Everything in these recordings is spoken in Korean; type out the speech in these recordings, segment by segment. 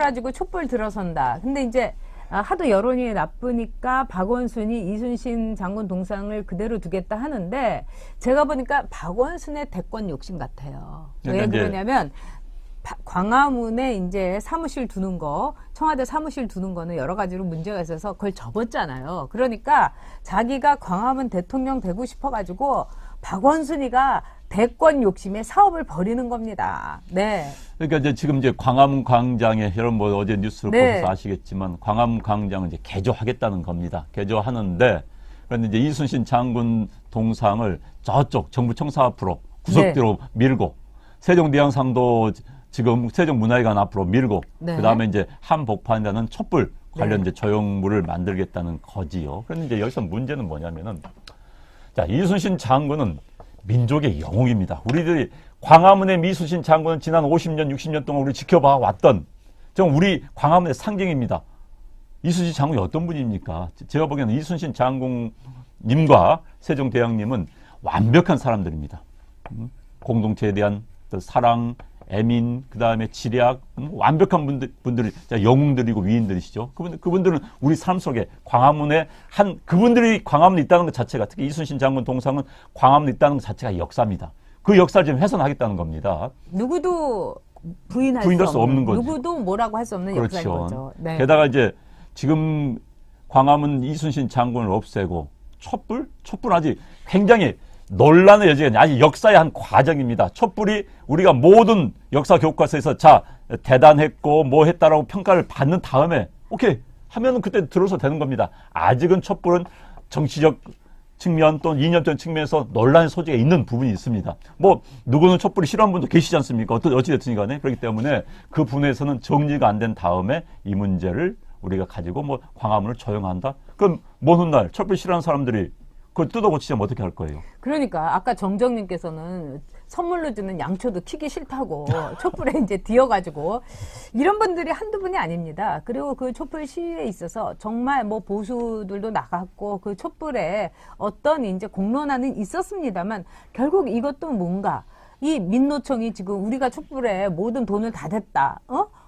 사라지고 촛불 들어선다. 근데 이제 하도 여론이 나쁘니까 박원순이 이순신 장군 동상을 그대로 두겠다 하는데 제가 보니까 박원순의 대권 욕심 같아요. 왜 그러냐면 광화문에 이제 사무실 두는 거, 청와대 사무실 두는 거는 여러 가지로 문제가 있어서 그걸 접었잖아요. 그러니까 자기가 광화문 대통령 되고 싶어가지고 박원순이가 대권 욕심에 사업을 벌이는 겁니다. 네. 그러니까 이제 지금 이제 광화문 광장에 여러분 뭐 어제 뉴스를 보셔서 아시겠지만 광화문 광장을 이제 개조하겠다는 겁니다. 개조하는데 그런데 이제 이순신 장군 동상을 저쪽 정부 청사 앞으로 구석대로 밀고 세종대왕상도 지금 세종문화회관 앞으로 밀고 그다음에 이제 한복판이라는 촛불 관련 이제 조형물을 만들겠다는 거지요. 그런데 이제 여기서 문제는 뭐냐면은 자, 이순신 장군은 민족의 영웅입니다. 우리들이 광화문의 이순신 장군은 지난 50년, 60년 동안 우리 지켜봐 왔던 좀 우리 광화문의 상징입니다. 이순신 장군이 어떤 분입니까? 제가 보기에는 이순신 장군님과 세종대왕님은 완벽한 사람들입니다. 공동체에 대한 사랑, 애민, 그 다음에 지략, 완벽한 분들이 영웅들이고 위인들이시죠. 그분들은 우리 삶 속에 광화문에 그분들이 광화문에 있다는 것 자체가, 특히 이순신 장군 동상은 광화문에 있다는 것 자체가 역사입니다. 그 역사를 지금 훼손하겠다는 겁니다. 누구도 부인할 수 없는 거죠. 누구도 뭐라고 할 수 없는 역사인 거죠. 네. 게다가 이제 지금 광화문 이순신 장군을 없애고 촛불 아직 굉장히 논란의 여지가 아직 역사의 한 과정입니다. 촛불이 우리가 모든 역사 교과서에서 자 대단했고 뭐 했다라고 평가를 받는 다음에 오케이 하면은 그때 들어서 되는 겁니다. 아직은 촛불은 정치적 측면 또는 이념적 측면에서 논란의 소지가 있는 부분이 있습니다. 뭐 누구는 촛불이 싫어하는 분도 계시지 않습니까? 어찌됐든 간에 그렇기 때문에 그 분에서는 정리가 안 된 다음에 이 문제를 우리가 가지고 뭐 광화문을 조용한다? 그럼 먼 훗날 촛불 싫어하는 사람들이 그걸 뜯어고치자면 어떻게 할 거예요? 그러니까 아까 정정님께서는 선물로 주는 양초도 키기 싫다고 촛불에 이제 뒤어가지고 이런 분들이 한두 분이 아닙니다. 그리고 그 촛불 시위에 있어서 정말 뭐 보수들도 나갔고 그 촛불에 어떤 이제 공론화는 있었습니다만 결국 이것도 뭔가 이 민노총이 지금 우리가 촛불에 모든 돈을 다 댔다.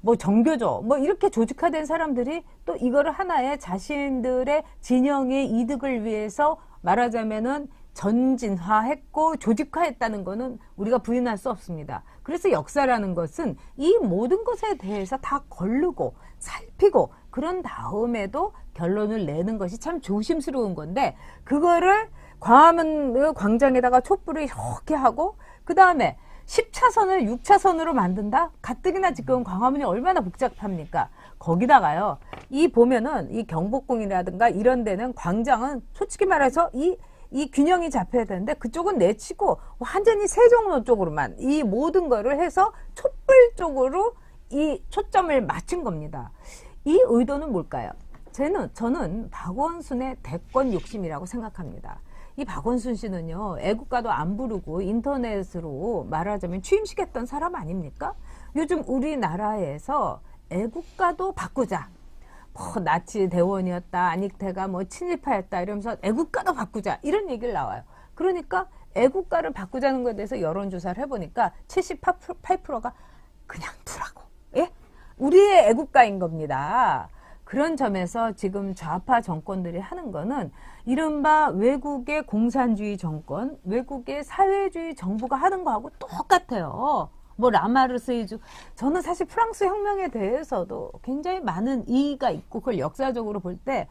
뭐 정교조 뭐 이렇게 조직화된 사람들이 또 이거를 하나의 자신들의 진영의 이득을 위해서 말하자면은 전진화했고 조직화했다는 거는 우리가 부인할 수 없습니다. 그래서 역사라는 것은 이 모든 것에 대해서 다 거르고 살피고 그런 다음에도 결론을 내는 것이 참 조심스러운 건데 그거를 광화문 광장에다가 촛불을 이렇게 하고 그 다음에 10차선을 6차선으로 만든다? 가뜩이나 지금 광화문이 얼마나 복잡합니까? 거기다가요, 이 보면은 이 경복궁이라든가 이런 데는 광장은 솔직히 말해서 이 균형이 잡혀야 되는데 그쪽은 내치고 완전히 세종로 쪽으로만 이 모든 거를 해서 촛불 쪽으로 이 초점을 맞춘 겁니다. 이 의도는 뭘까요? 저는 박원순의 대권 욕심이라고 생각합니다. 이 박원순 씨는요, 애국가도 안 부르고 인터넷으로 말하자면 취임시켰던 사람 아닙니까? 요즘 우리나라에서 애국가도 바꾸자. 뭐 나치 대원이었다, 안익태가 뭐 친일파였다 이러면서 애국가도 바꾸자 이런 얘기를 나와요. 그러니까 애국가를 바꾸자는 것에 대해서 여론조사를 해보니까 78%가 그냥 두라고. 예? 우리의 애국가인 겁니다. 그런 점에서 지금 좌파 정권들이 하는 거는 이른바 외국의 공산주의 정권, 외국의 사회주의 정부가 하는 거하고 똑같아요. 뭐 라마르스이주, 저는 사실 프랑스 혁명에 대해서도 굉장히 많은 이의가 있고 그걸 역사적으로 볼 때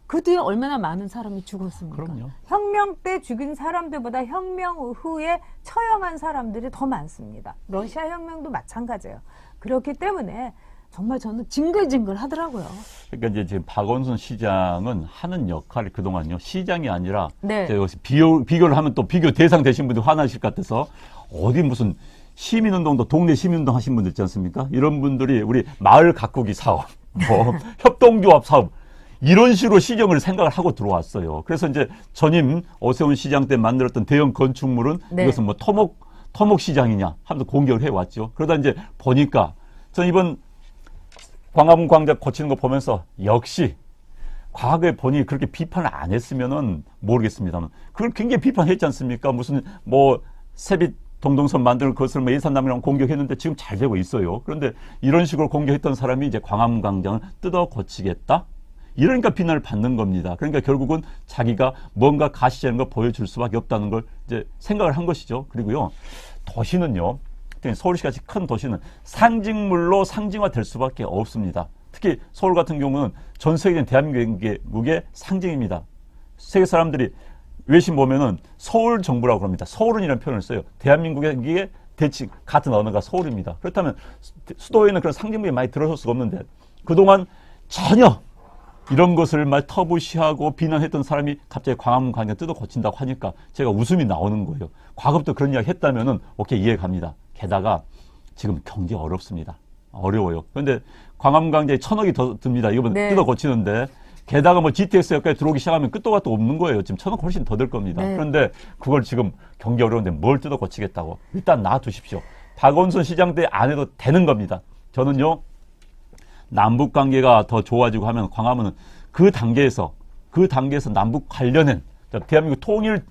그 뒤에 얼마나 많은 사람이 죽었습니까? 그럼요. 혁명 때 죽인 사람들보다 혁명 후에 처형한 사람들이 더 많습니다. 러시아 혁명도 마찬가지예요. 그렇기 때문에 정말 저는 징글징글 하더라고요. 그러니까 이제 지금 박원순 시장은 하는 역할이 그동안요, 시장이 아니라 네. 비교를 하면 또 비교 대상 되신 분들 화나실 것 같아서 어디 무슨 시민운동도 동네 시민운동 하신 분들 있지 않습니까? 이런 분들이 우리 마을 가꾸기 사업, 뭐 협동조합 사업 이런 식으로 시정을 생각을 하고 들어왔어요. 그래서 이제 전임 오세훈 시장 때 만들었던 대형 건축물은 네. 이것은 뭐 토목 시장이냐 하면서 공격을 해왔죠. 그러다 이제 보니까 전 이번 광화문 광장 고치는 거 보면서 역시 과거에 보니 그렇게 비판을 안 했으면은 모르겠습니다만 그걸 굉장히 비판했지 않습니까? 무슨 뭐 세빛 동동선 만드는 것을 뭐 예산남이랑 공격했는데 지금 잘 되고 있어요. 그런데 이런 식으로 공격했던 사람이 이제 광화문 광장을 뜯어 고치겠다? 이러니까 비난을 받는 겁니다. 그러니까 결국은 자기가 뭔가 가시적인 걸 보여줄 수밖에 없다는 걸 이제 생각을 한 것이죠. 그리고요, 도시는요, 특히 서울시같이 큰 도시는 상징물로 상징화될 수밖에 없습니다. 특히 서울 같은 경우는 전 세계적인 대한민국의 상징입니다. 세계 사람들이 외신 보면은 서울 정부라고 합니다. 서울은이라는 표현을 써요. 대한민국의 대칭 같은 언어가 서울입니다. 그렇다면 수도에는 그런 상징물이 많이 들어설 수가 없는데 그동안 전혀 이런 것을 말 터부시하고 비난했던 사람이 갑자기 광화문 광장 뜯어 고친다고 하니까 제가 웃음이 나오는 거예요. 과거부터 그런 이야기 했다면은 오케이, 이해갑니다. 게다가 지금 경기 어렵습니다. 어려워요. 그런데 광화문 광장에 1,000억이 더 듭니다. 이거 네. 뜯어 고치는데 게다가 뭐 GTX역까지 들어오기 시작하면 끝도 gat도 없는 거예요. 지금 1,000억 훨씬 더 들 겁니다. 네. 그런데 그걸 지금 경기 어려운데 뭘 뜯어 고치겠다고. 일단 놔두십시오. 박원순 시장 때 안 해도 되는 겁니다. 저는요, 남북 관계가 더 좋아지고 하면 광화문은 그 단계에서 남북 관련된 대한민국 통일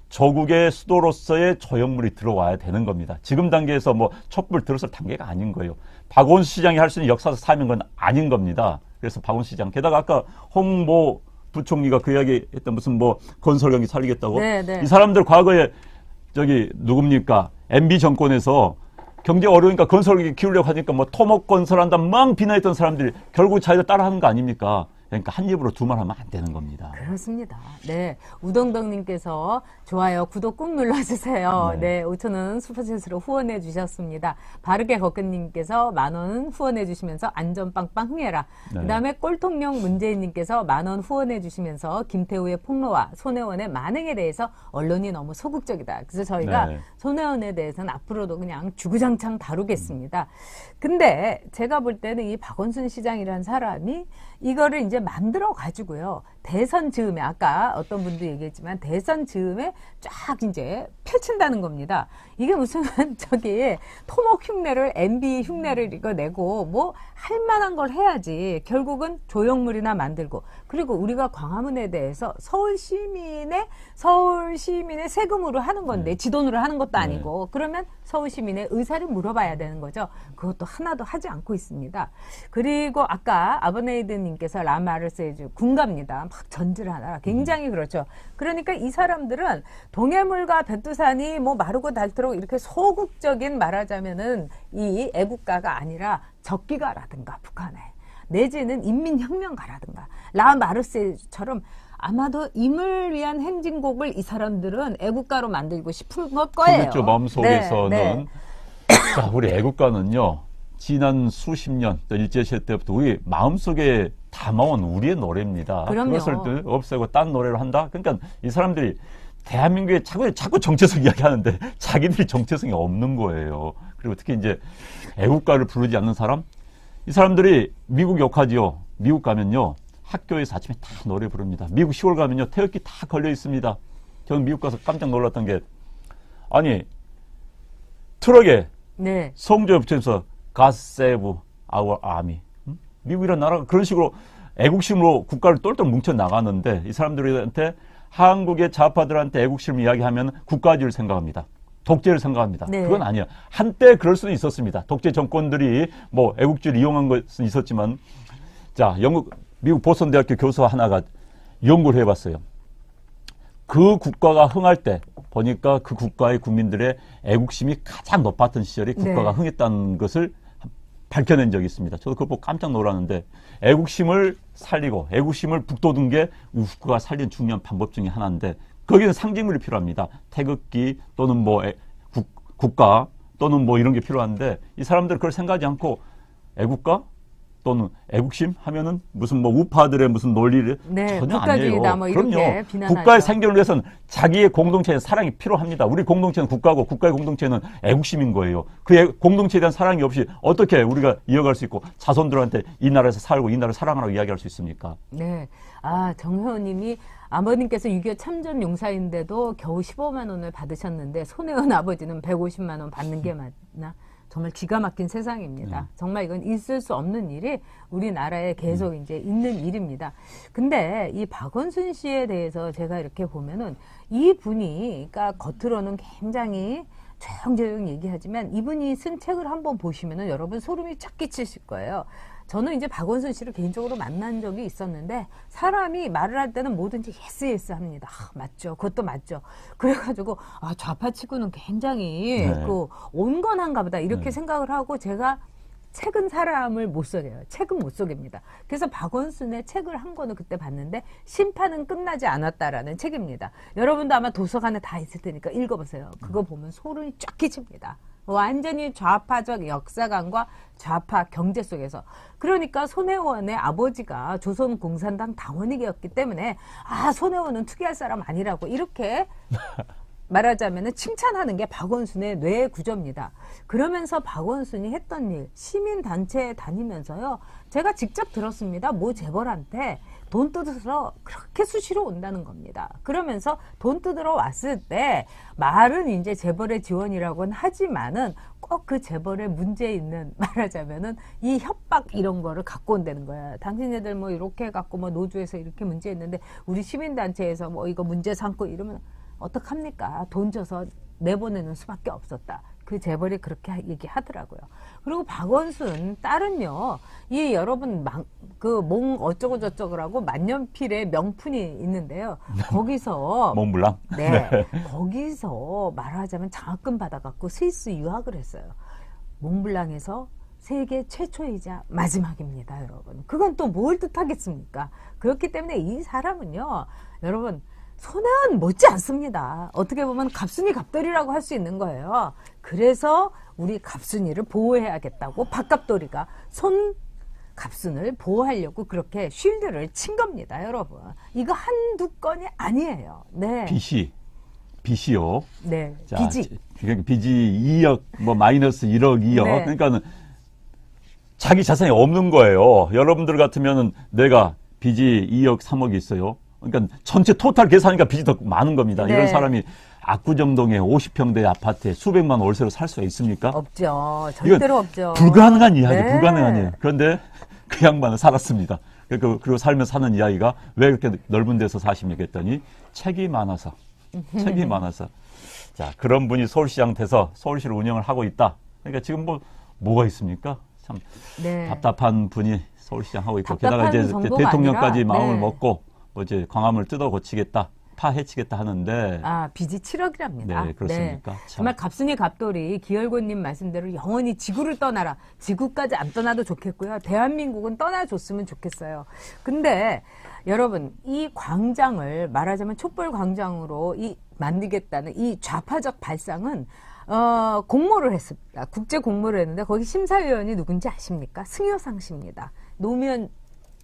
조국의 수도로서의 조형물이 들어와야 되는 겁니다. 지금 단계에서 뭐 촛불 들어설 단계가 아닌 거예요. 박원순 시장이 할 수 있는 역사적 사명은 아닌 겁니다. 그래서 박원순 시장, 게다가 아까 홍보 부총리가 그 이야기 했던 무슨 뭐 건설 경기 살리겠다고. 네, 네. 이 사람들 과거에 누굽니까? MB 정권에서 경제 어려우니까 건설기 키우려고 하니까 뭐 토목 건설한다 막 비난했던 사람들이 결국 자기가 따라하는 거 아닙니까? 그러니까 한 입으로 두 말 하면 안 되는 겁니다. 그렇습니다. 네. 우동덕님께서 좋아요, 구독 꾹 눌러주세요. 네. 5,000원 슈퍼챗으로 후원해 주셨습니다. 바르게 걷근님께서 10,000원 후원해 주시면서 안전빵빵 흥해라. 네. 그 다음에 꼴통령 문재인님께서 10,000원 후원해 주시면서 김태우의 폭로와 손혜원의 만행에 대해서 언론이 너무 소극적이다. 그래서 저희가 네. 손혜원에 대해서는 앞으로도 그냥 주구장창 다루겠습니다. 근데 제가 볼 때는 이 박원순 시장이라는 사람이 이거를 이제 만들어 가지고요. 대선 즈음에, 아까 어떤 분도 얘기했지만 대선 즈음에 쫙 이제 펼친다는 겁니다. 이게 무슨 토목 흉내를, MB 흉내를 이거 내고 뭐 할 만한 걸 해야지. 결국은 조형물이나 만들고, 그리고 우리가 광화문에 대해서 서울 시민의 세금으로 하는 건데 지 돈으로 하는 것도 아니고, 그러면 서울 시민의 의사를 물어봐야 되는 거죠. 그것도 하나도 하지 않고 있습니다. 그리고 아까 아버네이드님께서 라마르세주 군갑니다. 막 전질하느라 굉장히 그렇죠. 그러니까 이 사람들은 동해물과 백두산이 뭐 마르고 닳도록 이렇게 소극적인, 말하자면은 이 애국가가 아니라 적기가라든가 북한에, 내지는 인민혁명가라든가 라마르세주처럼 아마도 임을 위한 행진곡을 이 사람들은 애국가로 만들고 싶은 것 거예요. 그렇죠. 마음속에서는. 네. 자, 우리 애국가는요, 지난 수십 년, 일제시대 때부터 우리 마음속에 담아온 우리의 노래입니다. 그럼요. 그것을 없애고 딴 노래로 한다? 그러니까 이 사람들이 대한민국에 자꾸 정체성 이야기하는데 자기들이 정체성이 없는 거예요. 그리고 특히 이제 애국가를 부르지 않는 사람? 이 사람들이 미국 욕하지요. 미국 가면요, 학교에서 아침에 다 노래 부릅니다. 미국 시골 가면요, 태극기 다 걸려 있습니다. 저는 미국 가서 깜짝 놀랐던 게, 아니, 트럭에 네. 성조에 붙여서 God save our army. 미국이라는 나라가 그런 식으로 애국심으로 국가를 똘똘 뭉쳐 나가는데, 이 사람들한테, 한국의 좌파들한테 애국심을 이야기하면 국가주의를 생각합니다. 독재를 생각합니다. 네. 그건 아니야. 한때 그럴 수는 있었습니다. 독재 정권들이 뭐 애국주의를 이용한 것은 있었지만, 자, 미국 보스턴 대학교 교수 하나가 연구를 해봤어요. 그 국가가 흥할 때 보니까 그 국가의 국민들의 애국심이 가장 높았던 시절이 국가가 네. 흥했다는 것을 밝혀낸 적이 있습니다. 저도 그거 보고 깜짝 놀랐는데, 애국심을 살리고 애국심을 북돋은 게 우리 국가가 살린 중요한 방법 중에 하나인데, 거기는 상징물이 필요합니다. 태극기 또는 뭐 국가 또는 뭐 이런 게 필요한데, 이 사람들은 그걸 생각하지 않고 애국가 또는 애국심 하면은 무슨 뭐 우파들의 무슨 논리를 네, 전혀 국가주의다 아니에요. 뭐 이렇게 그럼요. 비난하죠. 국가의 생존을 위해서는 자기의 공동체에 사랑이 필요합니다. 우리 공동체는 국가고 국가의 공동체는 애국심인 거예요. 그 공동체에 대한 사랑이 없이 어떻게 우리가 이어갈 수 있고 자손들한테 이 나라에서 살고 이 나라를 사랑하라고 이야기할 수 있습니까? 네. 아, 정혜원님이 아버님께서 6.25 참전 용사인데도 겨우 15만 원을 받으셨는데 손혜원 아버지는 150만 원 받는 게 맞나? 정말 기가 막힌 세상입니다. 정말 이건 있을 수 없는 일이 우리나라에 계속 이제 있는 일입니다. 근데 이 박원순 씨에 대해서 제가 이렇게 보면은 이 분이, 그러니까 겉으로는 굉장히 조용조용 얘기하지만 이분이 쓴 책을 한번 보시면은 여러분 소름이 쫙 끼치실 거예요. 저는 이제 박원순 씨를 개인적으로 만난 적이 있었는데 사람이 말을 할 때는 뭐든지 예스 합니다. 맞죠. 그것도 맞죠. 그래가지고 좌파치고는 굉장히 네. 온건한가 보다 이렇게 네. 생각을 하고 제가 책은 사람을 못 속여요. 책은 못 속입니다. 그래서 박원순의 책을 한 권을 그때 봤는데 심판은 끝나지 않았다라는 책입니다. 여러분도 아마 도서관에 다 있을 테니까 읽어보세요. 그거 보면 소름이 쫙 끼칩니다. 완전히 좌파적 역사관과 좌파 경제 속에서. 그러니까 손혜원의 아버지가 조선공산당 당원이었기 때문에 손혜원은 투기할 사람 아니라고 이렇게 말하자면 칭찬하는 게 박원순의 뇌 구조입니다. 그러면서 박원순이 했던 일, 시민단체에 다니면서요. 제가 직접 들었습니다. 모 재벌한테 돈 뜯으러 그렇게 수시로 온다는 겁니다. 그러면서 돈 뜯으러 왔을 때 말은 이제 재벌의 지원이라고는 하지만은 꼭 그 재벌의 문제 있는 말하자면은 이 협박 이런 거를 갖고 온다는 거야. 당신네들 뭐 이렇게 갖고 뭐 노조에서 이렇게 문제 있는데 우리 시민단체에서 뭐 이거 문제 삼고 이러면 어떡합니까? 돈 줘서 내보내는 수밖에 없었다. 그 재벌이 그렇게 얘기하더라고요. 그리고 박원순 딸은요, 이 여러분 몽 어쩌고 저쩌고라고 만년필의 명품이 있는데요. 거기서 몽블랑. 네, 거기서 말하자면 장학금 받아갖고 스위스 유학을 했어요. 몽블랑에서 세계 최초이자 마지막입니다, 여러분. 그건 또 뭘 뜻하겠습니까? 그렇기 때문에 이 사람은요, 여러분. 손혜원 못지 않습니다. 어떻게 보면 갑순이 갑돌이라고 할 수 있는 거예요. 그래서 우리 갑순이를 보호해야겠다고 박갑돌이가 갑순을 보호하려고 그렇게 쉴드를 친 겁니다, 여러분. 이거 한두 건이 아니에요. 네. 빚이요. 네. 자, 빚이. 빚이 2억, 뭐 마이너스 1억, 2억. 네. 그러니까는 자기 자산이 없는 거예요. 여러분들 같으면은 내가 빚이 2억, 3억이 있어요. 그러니까 전체 토탈 계산하니까 빚이 더 많은 겁니다. 네. 이런 사람이 압구정동에 50평대 아파트에 수백만 원 월세로 살 수가 있습니까? 없죠. 절대로 없죠. 불가능한 이야기, 네. 불가능한 이야기. 그런데 그 양반은 살았습니다. 그리고 살면서 사는 이야기가 왜 그렇게 넓은 데서 사십니까 했더니 책이 많아서. 자, 그런 분이 서울시장 돼서 서울시를 운영을 하고 있다. 그러니까 지금 뭐가 있습니까? 참 네. 답답한 분이 서울시장 하고 있고 답답한 게다가 이제 정도가 대통령까지 아니라, 마음을 네. 먹고 이제 광화문을 뜯어 고치겠다, 파헤치겠다 하는데 빚이 7억이랍니다. 네, 그렇습니까? 참. 정말 갑순이 갑돌이 기열고님 말씀대로 영원히 지구를 떠나라. 지구까지 안 떠나도 좋겠고요. 대한민국은 떠나줬으면 좋겠어요. 근데 여러분 이 광장을 말하자면 촛불 광장으로 만들겠다는 이 좌파적 발상은 공모를 했습니다. 국제 공모를 했는데 거기 심사위원이 누군지 아십니까? 승효상 씨입니다. 노무현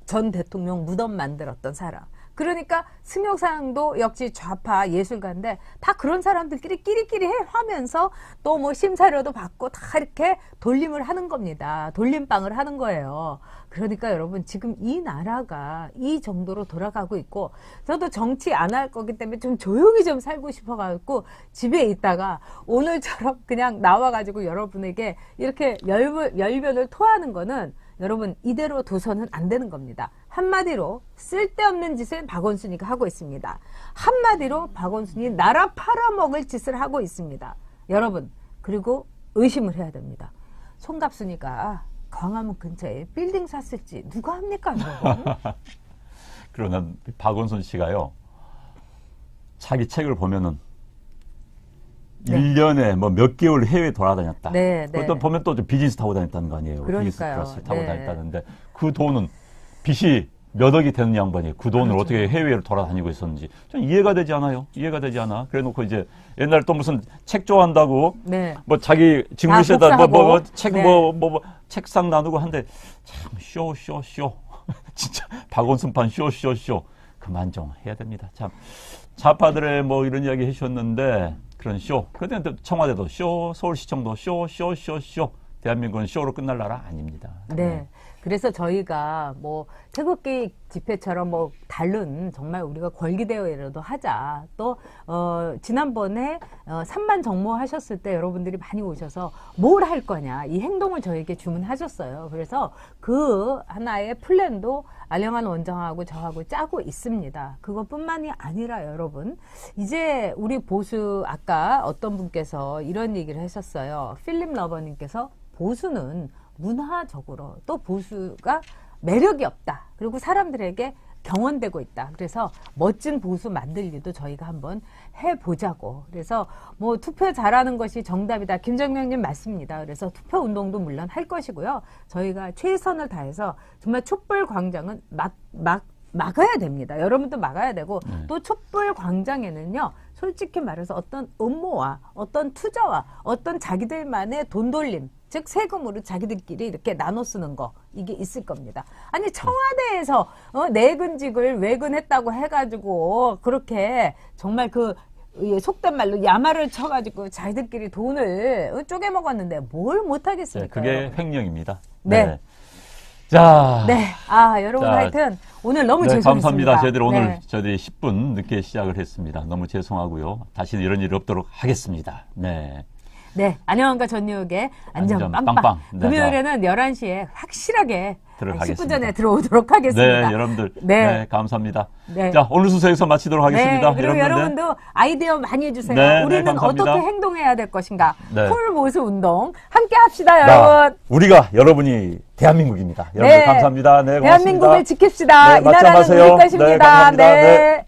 전 대통령 무덤 만들었던 사람. 그러니까 승효상도 역시 좌파 예술가인데 다 그런 사람들끼리 끼리끼리 하면서 또 뭐 심사료도 받고 다 이렇게 돌림을 하는 겁니다. 돌림방을 하는 거예요. 그러니까 여러분 지금 이 나라가 이 정도로 돌아가고 있고 저도 정치 안 할 거기 때문에 좀 조용히 좀 살고 싶어가지고 집에 있다가 오늘처럼 그냥 나와가지고 여러분에게 이렇게 열변을 토하는 거는 여러분 이대로 둬서는 안 되는 겁니다. 한마디로 쓸데없는 짓을 박원순이가 하고 있습니다. 한마디로 박원순이 나라 팔아먹을 짓을 하고 있습니다. 여러분 그리고 의심을 해야 됩니다. 송갑순이가 광화문 근처에 빌딩 샀을지 누가 합니까? 그러나 박원순 씨가요. 자기 책을 보면은 네. 1년에 뭐 몇 개월 해외 돌아다녔다. 네, 네. 그것도 보면 또 비즈니스 타고 다녔다는 거 아니에요. 그러니까요. 비즈니스 클래스 타고 네. 다녔다는데 그 돈은 빚이 몇 억이 되는 양반이 그 돈을 그렇죠. 어떻게 해외를 돌아다니고 있었는지 좀 이해가 되지 않아요. 이해가 되지 않아. 그래놓고 이제 옛날 또 무슨 책 좋아한다고 네. 뭐 자기 직무실에다 복사하고. 책 네. 책상 나누고 한데 참 쇼. 진짜 박원순판 쇼. 그만 좀 해야 됩니다. 참 좌파들의 뭐 이런 이야기 해주셨는데 그런 쇼. 그런데 서울시청도 쇼. 대한민국은 쇼로 끝날 나라 아닙니다. 네. 그래서 저희가 뭐 태극기 집회처럼 뭐 다른 정말 우리가 권리대회라도 하자. 또 지난번에 3만 정모하셨을 때 여러분들이 많이 오셔서 뭘 할 거냐 이 행동을 저에게 주문하셨어요. 그래서 그 하나의 플랜도 안녕한 원장하고 저하고 짜고 있습니다. 그것뿐만이 아니라 여러분 이제 우리 보수 아까 어떤 분께서 이런 얘기를 하셨어요. 필립 러버님께서 보수는 문화적으로 또 보수가 매력이 없다. 그리고 사람들에게 경원되고 있다. 그래서 멋진 보수 만들기도 저희가 한번 해보자고. 그래서 뭐 투표 잘하는 것이 정답이다. 김정명님 맞습니다. 그래서 투표 운동도 물론 할 것이고요. 저희가 최선을 다해서 정말 촛불 광장은 막아야 됩니다. 여러분도 막아야 되고 또 촛불 광장에는요. 솔직히 말해서 어떤 음모와 어떤 투자와 어떤 자기들만의 돈 돌림 즉 세금으로 자기들끼리 이렇게 나눠 쓰는 거 이게 있을 겁니다. 아니 청와대에서 내근직을 외근했다고 해가지고 그렇게 정말 그 속된 말로 야마를 쳐가지고 자기들끼리 돈을 쪼개 먹었는데 뭘 못하겠습니까? 네, 그게 여러분. 횡령입니다. 네. 네. 자, 네. 여러분 자, 하여튼 오늘 너무 네, 죄송했습니다. 감사합니다. 저희들 오늘 네. 저희들이 10분 늦게 시작을 했습니다. 너무 죄송하고요. 다시는 이런 일이 없도록 하겠습니다. 네. 네, 안녕한가 전뉴욕의 안전 안전 빵빵. 빵빵. 네, 금요일에는 11시에 확실하게 들어가겠습니다. 10분 전에 들어오도록 하겠습니다. 네, 여러분들. 네. 네, 감사합니다. 네. 자, 오늘 순서에서 마치도록 하겠습니다. 네, 그리고 여러분들. 여러분도 아이디어 많이 해주세요. 네, 우리는 네, 감사합니다. 어떻게 행동해야 될 것인가. 네. 콜보수 운동 함께 합시다, 여러분. 우리가 여러분이 대한민국입니다. 여러분들 네. 감사합니다. 네, 고맙습니다. 대한민국을 지킵시다. 네, 이 맞짱 나라는 하세요. 우리 것입니다. 네, 감사합니다. 네.